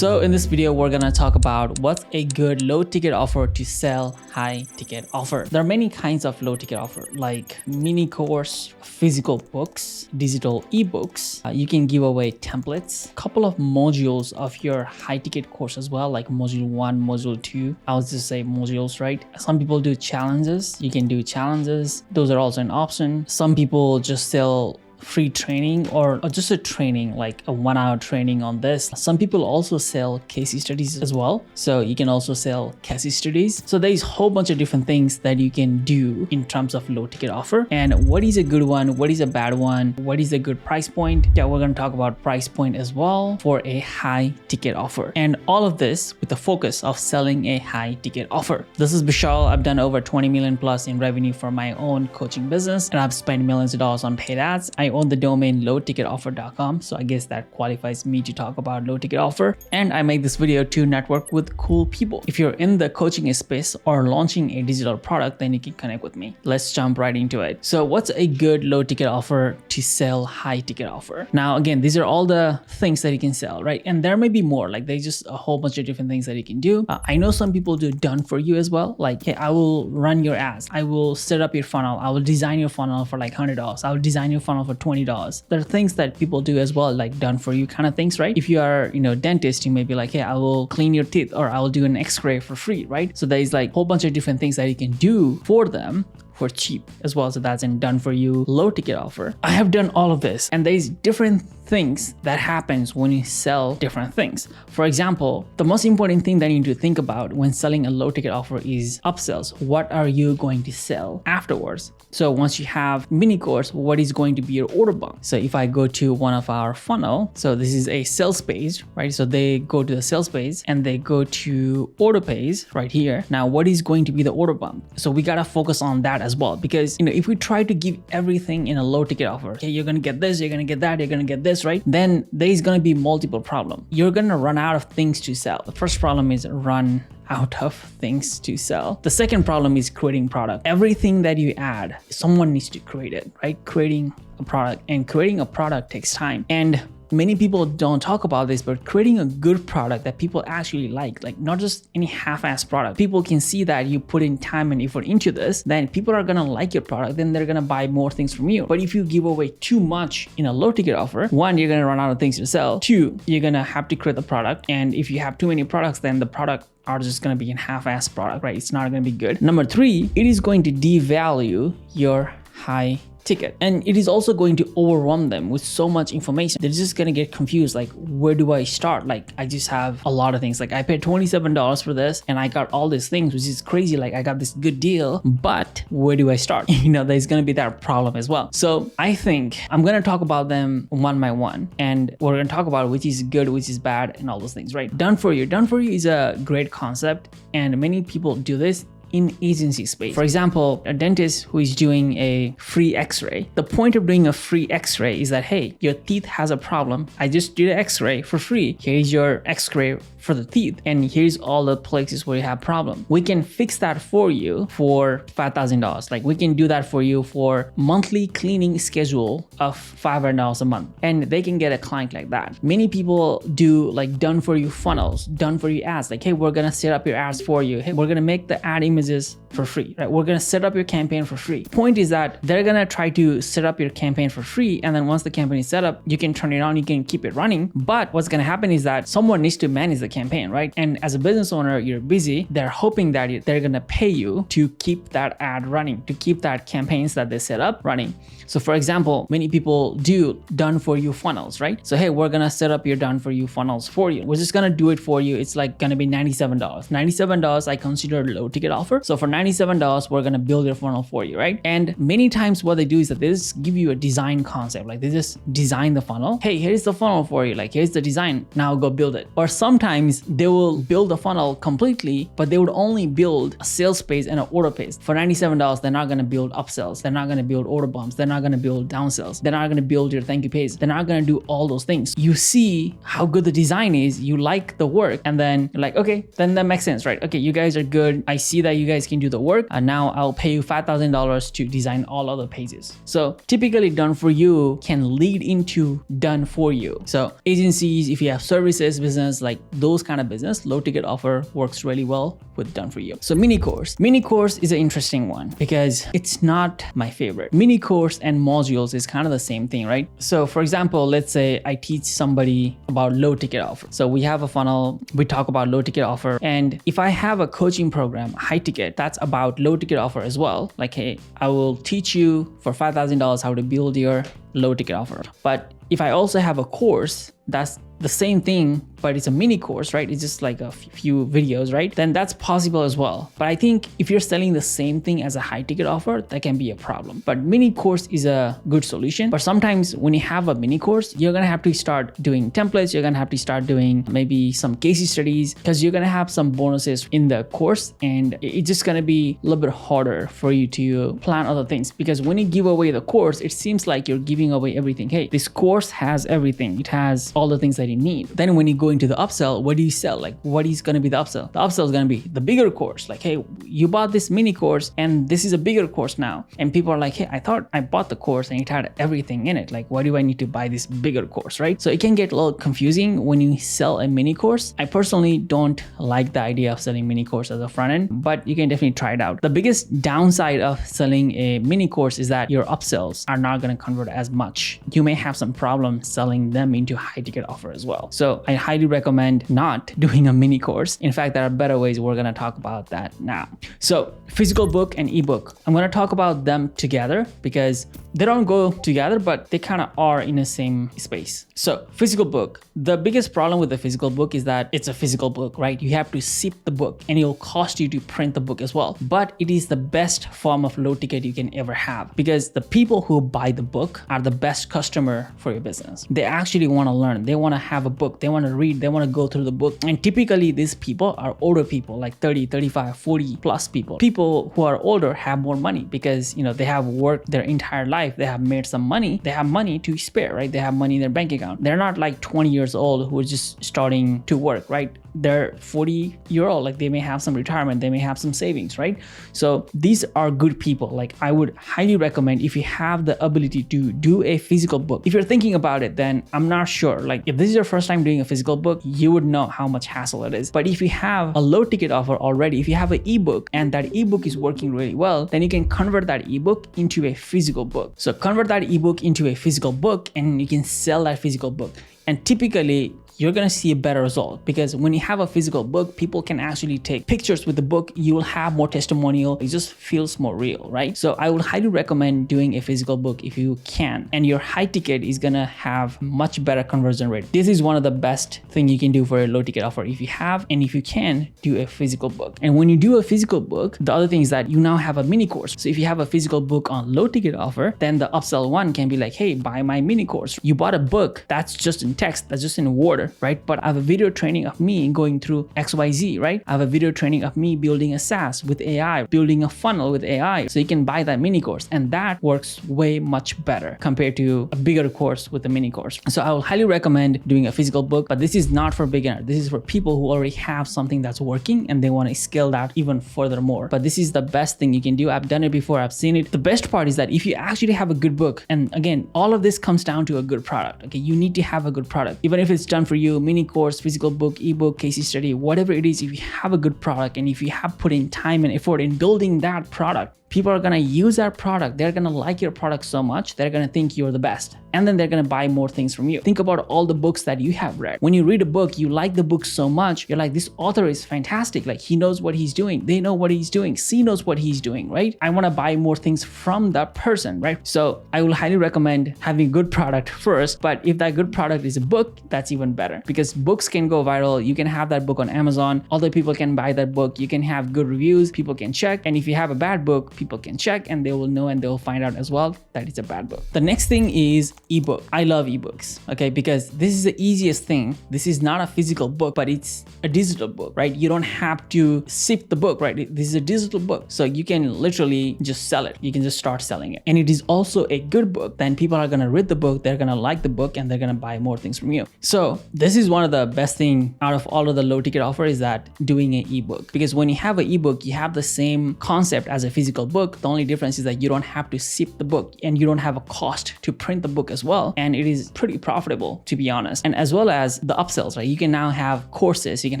So in this video, we're gonna talk about what's a good low ticket offer to sell high ticket offer. There are many kinds of low ticket offer like mini course, physical books, digital ebooks. You can give away templates, a couple of modules of your high ticket course as well, like module 1, module 2. I'll just say modules, right? Some people do challenges. You can do challenges. Those are also an option. Some people just sell free training or just a training, like a 1 hour training on this. Some people also sell case studies as well. So you can also sell case studies. So there's a whole bunch of different things that you can do in terms of low ticket offer. And what is a good one? What is a bad one? What is a good price point? Yeah, we're going to talk about price point as well for a high ticket offer. And all of this with the focus of selling a high ticket offer. This is Vishal. I've done over 20 million plus in revenue for my own coaching business, and I've spent millions of dollars on paid ads. I own the domain lowticketoffer.com, so I guess that qualifies me to talk about low ticket offer. And I make this video to network with cool people. If you're in the coaching space or launching a digital product, then you can connect with me. Let's jump right into it. So what's a good low ticket offer to sell high ticket offer? Now again, these are all the things that you can sell, right? And there may be more, like there's just a whole bunch of different things that you can do. I know some people do done for you as well, like, hey, I will run your ads, I will set up your funnel, I will design your funnel for like $100, I will design your funnel for $20. There are things that people do as well, like done for you kind of things, right? If you are, dentist, you may be like, hey, I will clean your teeth, or I will do an x-ray for free, right? So there's like a whole bunch of different things that you can do for them for cheap as well. So that's in done for you low ticket offer. I have done all of this, and there's different things that happens when you sell different things. For example, the most important thing that you need to think about when selling a low ticket offer is upsells. What are you going to sell afterwards? So once you have mini course, what is going to be your order bump? So if I go to one of our funnel, so this is a sales page, right? So they go to the sales page and they go to order page right here. Now, what is going to be the order bump? So we got to focus on that as well, because if we try to give everything in a low ticket offer, okay, you're going to get this, you're going to get that, you're going to get this, right? Then there's going to be multiple problems. You're going to run out of things to sell. The first problem is run out of things to sell. The second problem is creating product. Everything that you add, someone needs to create it, right? Creating a product, and creating a product takes time. And many people don't talk about this, but creating a good product that people actually like not just any half-ass product. People can see that you put in time and effort into this, then people are gonna like your product, then they're gonna buy more things from you. But if you give away too much in a low ticket offer, one, you're gonna run out of things to sell. Two, you're gonna have to create the product. And if you have too many products, then the product are just gonna be a half-ass product, right? It's not gonna be good. Number three, it is going to devalue your high ticket, and it is also going to overwhelm them with so much information. They're just gonna get confused, like, where do I start? Like, I just have a lot of things. Like, I paid $27 for this and I got all these things, which is crazy. Like, I got this good deal, but where do I start? There's gonna be that problem as well. So I think I'm gonna talk about them one by one, and we're gonna talk about which is good, which is bad, and all those things, right? Done for you is a great concept, and many people do this in agency space. For example, a dentist who is doing a free x-ray. The point of doing a free x-ray is that, hey, your teeth has a problem. I just did an x-ray for free. Here's your x-ray for the teeth, and here's all the places where you have problem. We can fix that for you for $5,000. Like, we can do that for you for monthly cleaning schedule of $500 a month, and they can get a client like that. Many people do like done for you funnels, done for you ads. Like, hey, we're gonna set up your ads for you. Hey, we're gonna make the ad images for free, right? We're gonna set up your campaign for free. Point is that they're gonna try to set up your campaign for free, and then once the campaign is set up, you can turn it on, you can keep it running. But what's gonna happen is that someone needs to manage the campaign, right? And as a business owner, you're busy. They're hoping that they're gonna pay you to keep that ad running, to keep that campaigns that they set up running. So for example, many people do done for you funnels, right? So hey, we're gonna set up your done for you funnels for you. We're just gonna do it for you. It's like gonna be $97. $97 I consider low ticket offer. So for $97, we're gonna build your funnel for you, right? And many times what they do is that they just give you a design concept. Like, they just design the funnel. Hey, here's the funnel for you. Like, here's the design. Now go build it. Or sometimes they will build the funnel completely, but they would only build a sales page and an order page. For $97, they're not gonna build upsells. They're not gonna build order bumps. They're not gonna build downsells. They're not gonna build your thank you page. They're not gonna do all those things. You see how good the design is, you like the work, and then you're like, okay, then that makes sense, right? Okay, you guys are good. I see that you guys can do the work, and now I'll pay you $5,000 to design all other pages. So typically done for you can lead into done for you. So agencies, if you have services business, like those kind of business, low ticket offer works really well with done for you. So mini course is an interesting one because it's not my favorite. Mini course and modules is kind of the same thing, right? So for example, let's say I teach somebody about low ticket offer. So we have a funnel, we talk about low ticket offer. And if I have a coaching program, high ticket, that's about low ticket offer as well. Like, hey, I will teach you for $5,000 how to build your low ticket offer. But if I also have a course, that's the same thing, but it's a mini course, right? It's just like a few videos, right? Then that's possible as well. But I think if you're selling the same thing as a high ticket offer, that can be a problem. But mini course is a good solution. But sometimes when you have a mini course, you're gonna have to start doing templates. You're gonna have to start doing maybe some case studies because you're gonna have some bonuses in the course, and it's just gonna be a little bit harder for you to plan other things. Because when you give away the course, it seems like you're giving away everything. Hey, this course has everything. It has all the things that you need. Then when you go into the upsell, what do you sell? Like, what is going to be the upsell? The upsell is going to be the bigger course. Like, hey, you bought this mini course and this is a bigger course now. And people are like, hey, I thought I bought the course and it had everything in it. Like, why do I need to buy this bigger course, right? So it can get a little confusing when you sell a mini course. I personally don't like the idea of selling mini course as a front end, but you can definitely try it out. The biggest downside of selling a mini course is that your upsells are not going to convert as much. You may have some problem selling them into high ticket offer as well. So I highly recommend not doing a mini course. In fact, there are better ways. We're going to talk about that now. So physical book and ebook, I'm going to talk about them together because they don't go together, but they kind of are in the same space. So physical book, the biggest problem with the physical book is that it's a physical book, right? You have to ship the book and it'll cost you to print the book as well. But it is the best form of low ticket you can ever have because the people who buy the book are the best customer for your business. They actually want to learn. They want to have a book. They want to read. They want to go through the book. And typically these people are older people, like 30, 35, 40 plus people. People who are older have more money because, you know, they have worked their entire life. They have made some money. They have money to spare, right? They have money in their bank account. They're not like 20 years old who are just starting to work, right? They're 40-year-old, like they may have some retirement, they may have some savings, right? So these are good people. Like I would highly recommend if you have the ability to do a physical book. If you're thinking about it, then I'm not sure. Like if this is your first time doing a physical book, you would know how much hassle it is. But if you have a low ticket offer already, if you have an ebook and that ebook is working really well, then you can convert that ebook into a physical book. So convert that ebook into a physical book and you can sell that physical book. And typically you're going to see a better result because when you have a physical book, people can actually take pictures with the book. You will have more testimonial. It just feels more real, right? So I would highly recommend doing a physical book if you can. And your high ticket is going to have much better conversion rate. This is one of the best thing you can do for a low ticket offer. If you have, and if you can, do a physical book. And when you do a physical book, the other thing is that you now have a mini course. So if you have a physical book on low ticket offer, then the upsell one can be like, hey, buy my mini course. You bought a book that's just in text, that's just in Word, right? But I have a video training of me going through XYZ, right? I have a video training of me building a SaaS with AI, building a funnel with AI. So you can buy that mini course and that works way much better compared to a bigger course with a mini course. So I will highly recommend doing a physical book, but this is not for beginners. This is for people who already have something that's working and they want to scale that even furthermore. But this is the best thing you can do. I've done it before. I've seen it. The best part is that if you actually have a good book, and again, all of this comes down to a good product. Okay, you need to have a good product. Even if it's done for you, mini course, physical book, ebook, case study, whatever it is, if you have a good product and if you have put in time and effort in building that product, people are going to use our product. They're going to like your product so much, they're going to think you're the best. And then they're going to buy more things from you. Think about all the books that you have read. When you read a book, you like the book so much, you're like, this author is fantastic. Like he knows what he's doing. They know what he's doing. C knows what he's doing, right? I want to buy more things from that person, right? So I will highly recommend having a good product first. But if that good product is a book, that's even better because books can go viral. You can have that book on Amazon. Other people can buy that book. You can have good reviews. People can check. And if you have a bad book, people can check and they will know and they will find out as well that it's a bad book. The next thing is ebook. I love ebooks, okay, because this is the easiest thing. This is not a physical book, but it's a digital book, right? You don't have to ship the book, right? This is a digital book. So you can literally just sell it. You can just start selling it. And it is also a good book. Then people are going to read the book. They're going to like the book and they're going to buy more things from you. So this is one of the best thing out of all of the low ticket offer is that doing an ebook, because when you have an ebook, you have the same concept as a physical book. The only difference is that you don't have to ship the book and you don't have a cost to print the book as well. And it is pretty profitable, to be honest. And as well as the upsells, right? You can now have courses, you can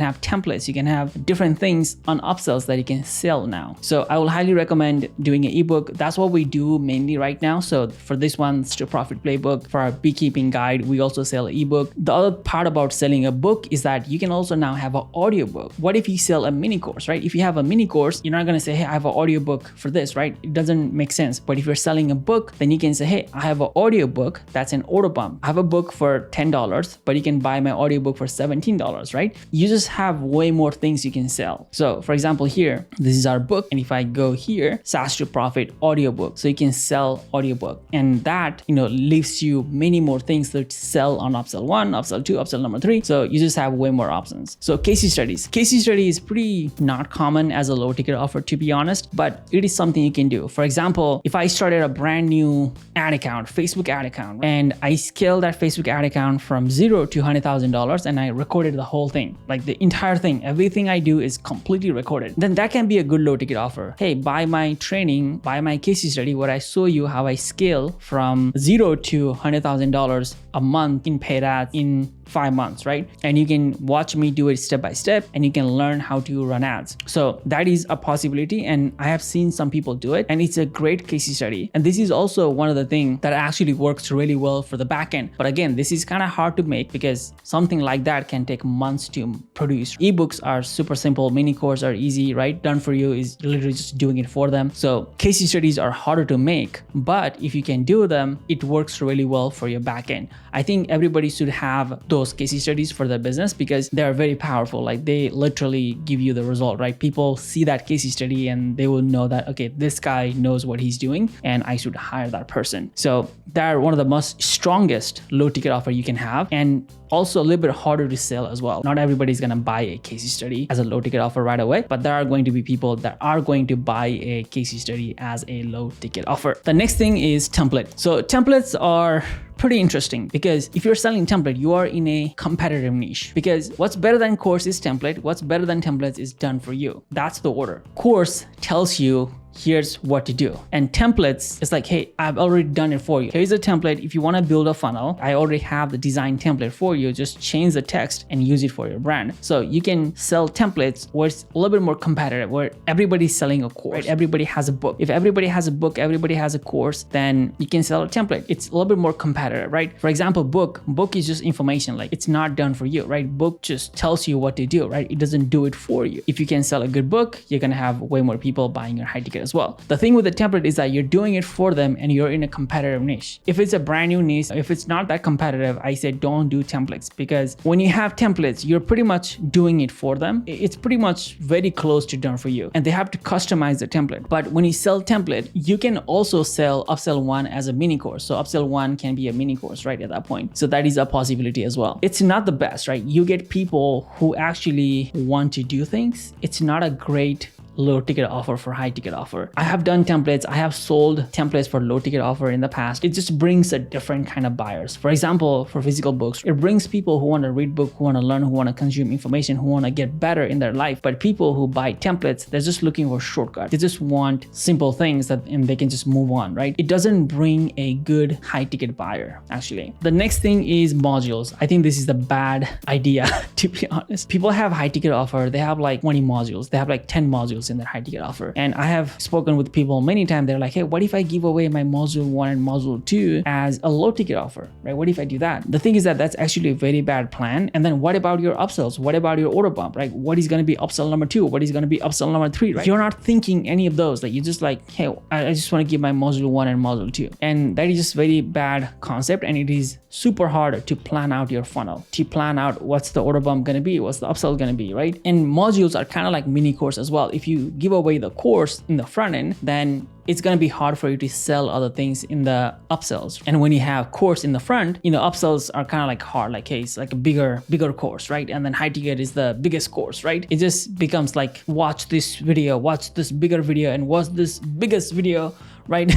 have templates, you can have different things on upsells that you can sell now. So I will highly recommend doing an ebook. That's what we do mainly right now. So for this one, to Profit Playbook, for our beekeeping guide, we also sell an ebook. The other part about selling a book is that you can also now have an audiobook. What if you sell a mini course, right? If you have a mini course, you're not going to say, hey, I have an audiobook for this, right? It doesn't make sense. But if you're selling a book, then you can say, hey, I have an audiobook that's an order bump. I have a book for $10, but you can buy my audiobook for $17, right? You just have way more things you can sell. So for example, here, this is our book. And if I go here, SaaS to Profit audiobook. So you can sell audiobook. And that, leaves you many more things to sell on upsell 1, upsell 2, upsell number 3. So you just have way more options. So case studies. Case study is pretty not common as a low ticket offer, to be honest, but it is something you can do. For example, if I started a brand new ad account, Facebook ad account, and I scaled that Facebook ad account from $0 to $100,000 and I recorded the whole thing, like the entire thing, everything I do is completely recorded, then that can be a good low ticket offer. Hey, buy my training, buy my case study where I show you how I scale from $0 to $100,000 a month in paid ads in 5 months, right? And you can watch me do it step by step and you can learn how to run ads. So that is a possibility. And I have seen some people do it and it's a great case study. And this is also one of the things that actually works really well for the backend. But again, this is kind of hard to make because something like that can take months to produce. Ebooks are super simple. Mini courses are easy, right? Done for you is literally just doing it for them. So case studies are harder to make, but if you can do them, it works really well for your backend. I think everybody should have those case studies for their business because they are very powerful. Like they literally give you the result, right? People see that case study and they will know that, okay, this guy knows what he's doing and I should hire that person. So they're one of the most strongest low ticket offer you can have, and also a little bit harder to sell as well. Not everybody's going to buy a case study as a low ticket offer right away, but there are going to be people that are going to buy a case study as a low ticket offer. The next thing is template. So templates are pretty interesting because if you're selling template, you are in a competitive niche, because what's better than course is template. What's better than templates is done for you. That's the order. Course tells you here's what to do. And templates is like, hey, I've already done it for you. Here's a template. If you want to build a funnel, I already have the design template for you. Just change the text and use it for your brand. So you can sell templates where it's a little bit more competitive, where everybody's selling a course, right? Everybody has a book. If everybody has a book, everybody has a course, then you can sell a template. It's a little bit more competitive, right? For example, book is just information. Like it's not done for you, right? Book just tells you what to do, right? It doesn't do it for you. If you can sell a good book, you're going to have way more people buying your high ticket as well. The thing with the template is that you're doing it for them and you're in a competitive niche. If it's a brand new niche, if it's not that competitive, I say don't do templates, because when you have templates, you're pretty much doing it for them. It's pretty much very close to done for you and they have to customize the template. But when you sell template, you can also sell upsell 1 as a mini course. So upsell 1 can be a mini course, right, at that point. So that is a possibility as well. It's not the best, right? You get people who actually want to do things. It's not a great low ticket offer for high ticket offer. I have done templates. I have sold templates for low ticket offer in the past. It just brings a different kind of buyers. For example, for physical books, it brings people who want to read book, who want to learn, who want to consume information, who want to get better in their life. But people who buy templates, they're just looking for shortcuts. They just want simple things and they can just move on, right? It doesn't bring a good high ticket buyer, actually. The next thing is modules. I think this is a bad idea, to be honest. People have high ticket offer. They have like 20 modules. They have like 10 modules in their high ticket offer. And I have spoken with people many times. They're like, hey, what if I give away my module 1 and module 2 as a low ticket offer, right? What if I do that? The thing is that that's actually a very bad plan. And then what about your upsells? What about your order bump, right? What is going to be upsell number 2? What is going to be upsell number 3, right? You're not thinking any of those. Like you're just like, hey, I just want to give my module 1 and module 2. And that is just very bad concept. And it is super hard to plan out your funnel, to plan out what's the order bump going to be, what's the upsell going to be, right? And modules are kind of like mini course as well. If you give away the course in the front end, then it's going to be hard for you to sell other things in the upsells. And when you have course in the front, upsells are kind of like hard, like, hey, it's like a bigger course, right? And then high ticket is the biggest course, right? It just becomes like, watch this video, watch this bigger video, and watch this biggest video, right?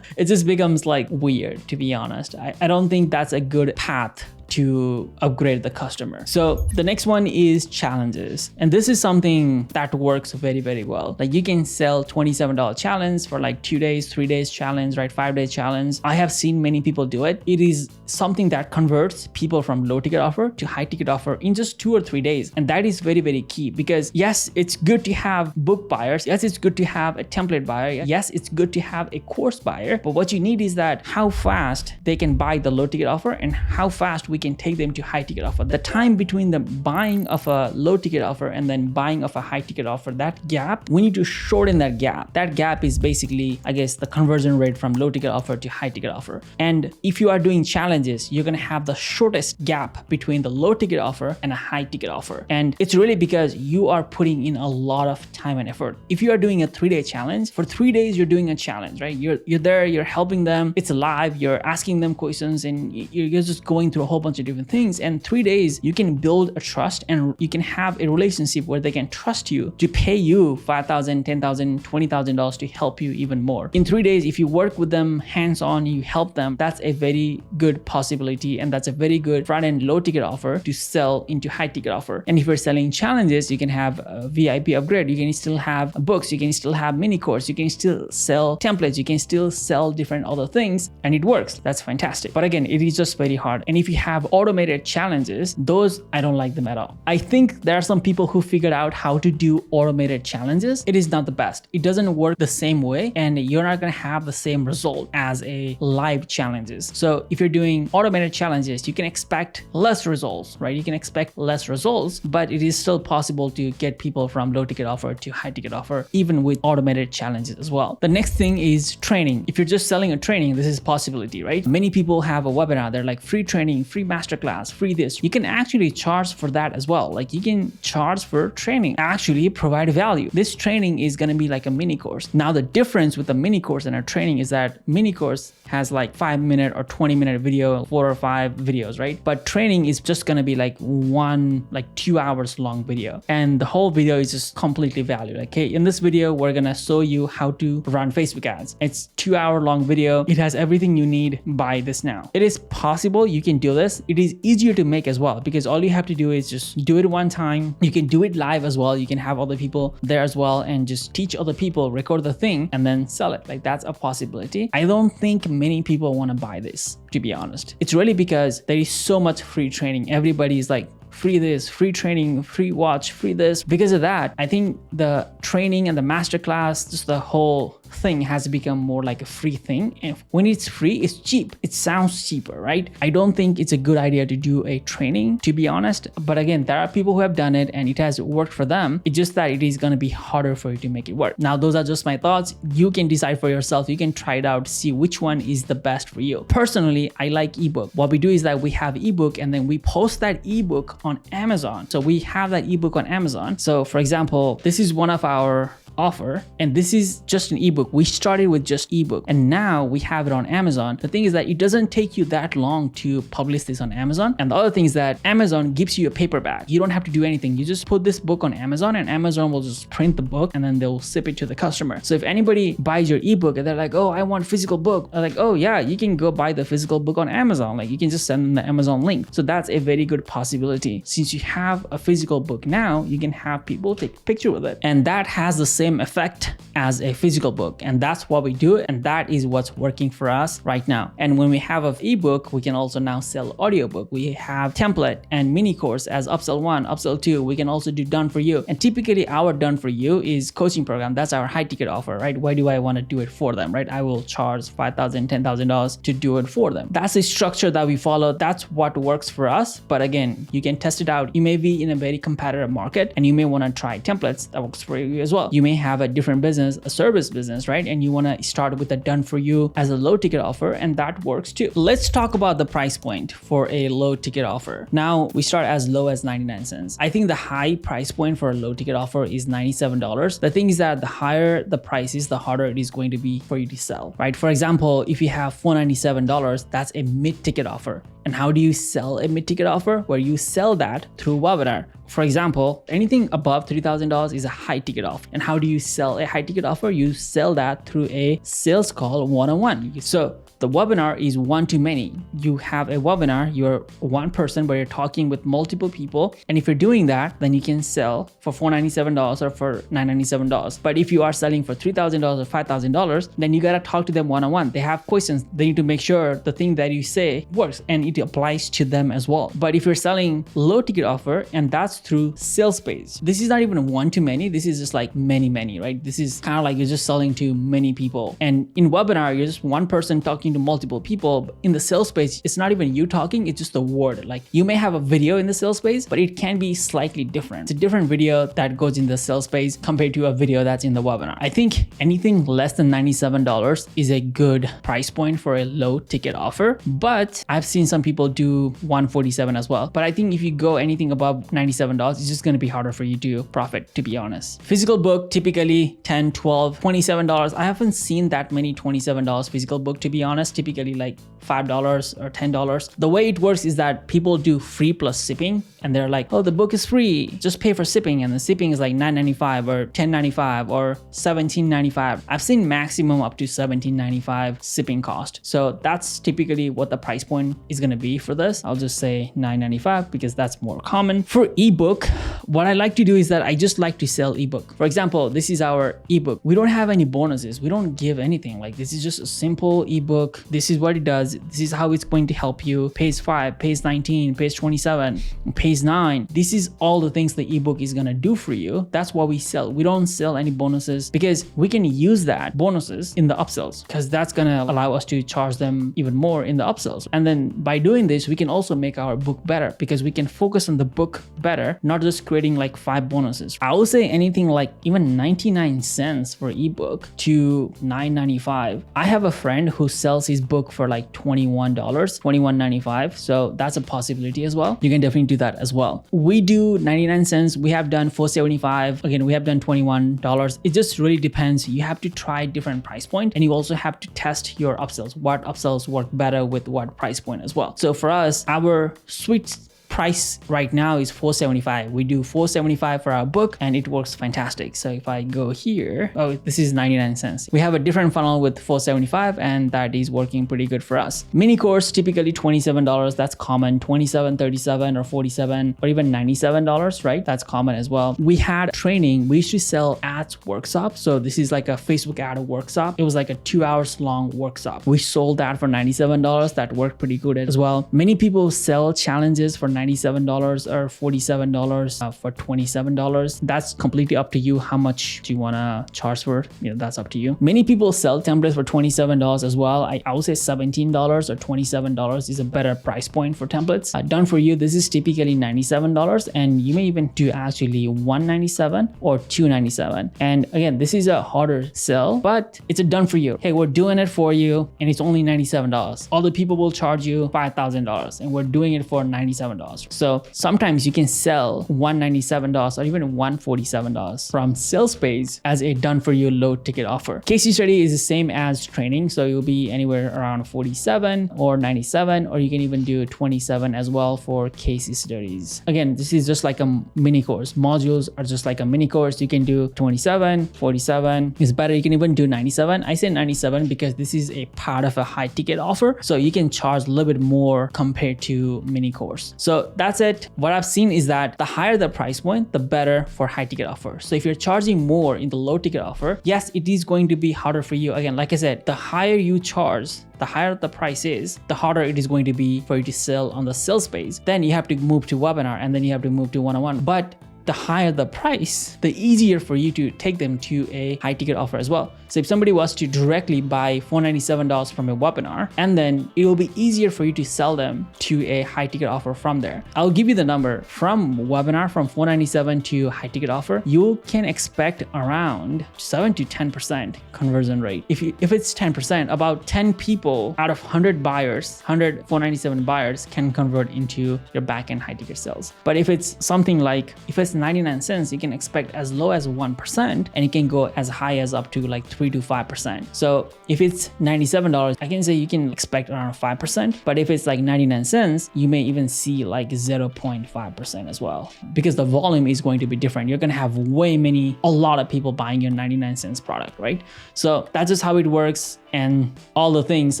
It just becomes like weird, to be honest. I don't think that's a good path to upgrade the customer. So the next one is challenges. And this is something that works very, very well. Like you can sell $27 challenge for like 2 days, 3 days challenge, right? 5-day challenge. I have seen many people do it. It is something that converts people from low ticket offer to high ticket offer in just 2 or 3 days. And that is very, very key, because yes, it's good to have book buyers. Yes, it's good to have a template buyer. Yes, it's good to have a course buyer. But what you need is that how fast they can buy the low ticket offer and how fast we can take them to high ticket offer. The time between the buying of a low ticket offer and then buying of a high ticket offer, that gap, we need to shorten that gap. That gap is basically, I guess, the conversion rate from low ticket offer to high ticket offer. And if you are doing challenges, you're going to have the shortest gap between the low ticket offer and a high ticket offer. And it's really because you are putting in a lot of time and effort. If you are doing a 3-day challenge, for 3 days, you're doing a challenge, right? You're there, you're helping them. It's live, you're asking them questions, and you're just going through a whole bunch of different things. And 3 days, you can build a trust and you can have a relationship where they can trust you to pay you $5,000, $10,000, $20,000 to help you even more. In 3 days, if you work with them hands-on, you help them, that's a very good possibility. And that's a very good front-end low ticket offer to sell into high ticket offer. And if you're selling challenges, you can have a VIP upgrade. You can still have books. You can still have mini course. You can still sell templates. You can still sell different other things, and it works. That's fantastic. But again, it is just very hard. And if you have automated challenges, those, I don't like them at all. I think there are some people who figured out how to do automated challenges. It is not the best. It doesn't work the same way, and you're not going to have the same result as a live challenges. So if you're doing automated challenges, you can expect less results, right? You can expect less results, but it is still possible to get people from low ticket offer to high ticket offer, even with automated challenges as well. The next thing is training. If you're just selling a training, this is a possibility, right? Many people have a webinar. They're like free training, free masterclass, free this. You can actually charge for that as well. Like you can charge for training, actually provide value. This training is going to be like a mini course. Now, the difference with a mini course and a training is that mini course has like 5-minute or 20-minute video, 4 or 5 videos, right? But training is just going to be like 2 hours long video. And the whole video is just completely value. Like, hey, in this video, we're going to show you how to run Facebook ads. It's 2-hour long video. It has everything you need. Buy this now. It is possible you can do this. It is easier to make as well, because all you have to do is just do it one time. You can do it live as well. You can have other people there as well and just teach other people, record the thing, and then sell it. Like that's a possibility. I don't think many people want to buy this, to be honest. It's really because there is so much free training. Everybody is like, free this, free training, free watch, free this. Because of that, I think the training and the masterclass, just the whole thing has become more like a free thing. And when it's free, it's cheap. It sounds cheaper, right? I don't think it's a good idea to do a training, to be honest. But again, there are people who have done it and it has worked for them. It's just that it is going to be harder for you to make it work. Now, those are just my thoughts. You can decide for yourself. You can try it out, see which one is the best for you. Personally, I like ebook. What we do is that we have ebook and then we post that ebook on Amazon. So we have that ebook on Amazon. So for example, this is one of our offer, and this is just an ebook. We started with just ebook and now we have it on Amazon. The thing is that it doesn't take you that long to publish this on Amazon. And the other thing is that Amazon gives you a paperback. You don't have to do anything. You just put this book on Amazon and Amazon will just print the book and then they'll ship it to the customer. So if anybody buys your ebook and they're like, oh, I want physical book, I'm like, oh yeah, you can go buy the physical book on Amazon. Like you can just send them the Amazon link. So that's a very good possibility. Since you have a physical book now, you can have people take a picture with it. And that has the same effect as a physical book. And that's what we do. And that is what's working for us right now. And when we have an ebook, we can also now sell audiobook. We have template and mini course as upsell 1, upsell 2. We can also do done for you. And typically our done for you is coaching program. That's our high ticket offer, right? Why do I want to do it for them, right? I will charge $5,000, $10,000 to do it for them. That's a structure that we follow. That's what works for us. But again, you can test it out. You may be in a very competitive market and you may want to try templates. That works for you as well. You may have a different business, a service business, right? And you want to start with a done for you as a low ticket offer, and that works too. Let's talk about the price point for a low ticket offer. Now we start as low as 99 cents. I think the high price point for a low ticket offer is $97. The thing is that the higher the price is, the harder it is going to be for you to sell, right? For example, if you have $497, that's a mid-ticket offer. And how do you sell a mid-ticket offer? Where you sell that through webinar. For example, anything above $3,000 is a high ticket offer. And how do you sell a high ticket offer? You sell that through a sales call one-on-one. So The webinar is one to many. You have a webinar, you're one person, but you're talking with multiple people. And if you're doing that, then you can sell for $497 or for $997. But if you are selling for $3,000 or $5,000, then you got to talk to them one-on-one. They have questions. They need to make sure the thing that you say works and it applies to them as well. But if you're selling low ticket offer and that's through sales page, this is not even one to many. This is just like many, right? This is kind of like you're just selling to many people. And in webinar, you're just one person talking to multiple people. In the sales page, it's not even you talking, it's just the word. Like you may have a video in the sales page, but it can be slightly different. It's a different video that goes in the sales page compared to a video that's in the webinar. I think anything less than $97 is a good price point for a low ticket offer, but I've seen some people do $147 as well. But I think if you go anything above $97, it's just going to be harder for you to profit, to be honest. Physical book, typically $10, $12, $27. I haven't seen that many $27 physical book, to be honest. Typically like $5 or $10. The way it works is that people do free plus shipping and they're like, oh, the book is free, just pay for shipping. And the shipping is like $9.95 or $10.95 or $17.95. I've seen maximum up to $17.95 shipping cost. So that's typically what the price point is going to be for this. I'll just say $9.95 because that's more common. For ebook, what I like to do is that I just like to sell ebook. For example, this is our ebook. We don't have any bonuses. We don't give anything. Like this is just a simple ebook. This is what it does. This is how it's going to help you. Page 5, page 19, page 27, page 9. This is all the things the ebook is going to do for you. That's what we sell. We don't sell any bonuses because we can use that bonuses in the upsells because that's going to allow us to charge them even more in the upsells. And then by doing this, we can also make our book better because we can focus on the book better, not just creating like 5 bonuses. I will say anything like even 99 cents for ebook to $9.95. I have a friend who sells his book for like $21, $21.95. So that's a possibility as well. You can definitely do that as well. We do 99 cents. We have done $4.75. Again, we have done $21. It just really depends. You have to try different price point and you also have to test your upsells. What upsells work better with what price point as well. So for us, our sweet price right now is $4.75. We do $4.75 for our book and it works fantastic. So if I go here, oh, this is 99 cents. We have a different funnel with $4.75 and that is working pretty good for us. Mini course, typically $27. That's common. $27, $37 or $47 or even $97, right? That's common as well. We had training. We used to sell ads workshop. So this is like a Facebook ad workshop. It was like a 2 hours long workshop. We sold that for $97. That worked pretty good as well. Many people sell challenges for $97 or $47 for $27. That's completely up to you. How much do you want to charge for? That's up to you. Many people sell templates for $27 as well. I would say $17 or $27 is a better price point for templates. Done for you, this is typically $97 and you may even do actually $197 or $297. And again, this is a harder sell, but it's a done for you. Hey, we're doing it for you and it's only $97. Other people will charge you $5,000 and we're doing it for $97. So sometimes you can sell $197 or even $147 from sales page as a done for you low ticket offer. Case study is the same as training. So you'll be anywhere around 47 or 97, or you can even do 27 as well for case studies. Again, this is just like a mini course. Modules are just like a mini course. You can do 27, 47 is better. You can even do 97. I say 97 because this is a part of a high ticket offer. So you can charge a little bit more compared to mini course. So that's it. What I've seen is that the higher the price point, the better for high ticket offer. So if you're charging more in the low ticket offer, yes, it is going to be harder for you. Again, like I said, the higher you charge, the higher the price is, the harder it is going to be for you to sell on the sales page. Then you have to move to webinar and then you have to move to one-on-one. But the higher the price, the easier for you to take them to a high ticket offer as well. So if somebody was to directly buy $497 from a webinar, and then it will be easier for you to sell them to a high ticket offer from there. I'll give you the number from webinar, from $497 to high ticket offer. You can expect around 7 to 10% conversion rate. If it's 10%, about 10 people out of 100 buyers, 100 $497 buyers can convert into your backend high ticket sales. But if it's something like, if it's 99 cents, you can expect as low as 1% and it can go as high as up to like 3 to 5%. So if it's $97, I can say you can expect around 5. But if it's like 99 cents, you may even see like 0.5% as well, because the volume is going to be different. You're going to have a lot of people buying your 99 cents product, right? So that's just how it works. and all the things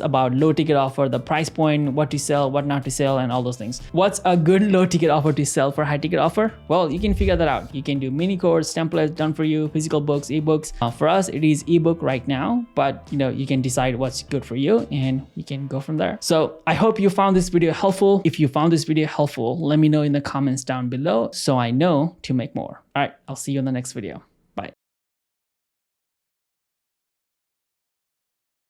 about low ticket offer, the price point, what to sell, what not to sell, and all those things. What's a good low ticket offer to sell for high ticket offer? Well, you can figure that out. You can do mini course, templates done for you, physical books, ebooks. For us, it is ebook right now, but you can decide what's good for you and you can go from there. So I hope you found this video helpful. If you found this video helpful, let me know in the comments down below so I know to make more. All right, I'll see you in the next video.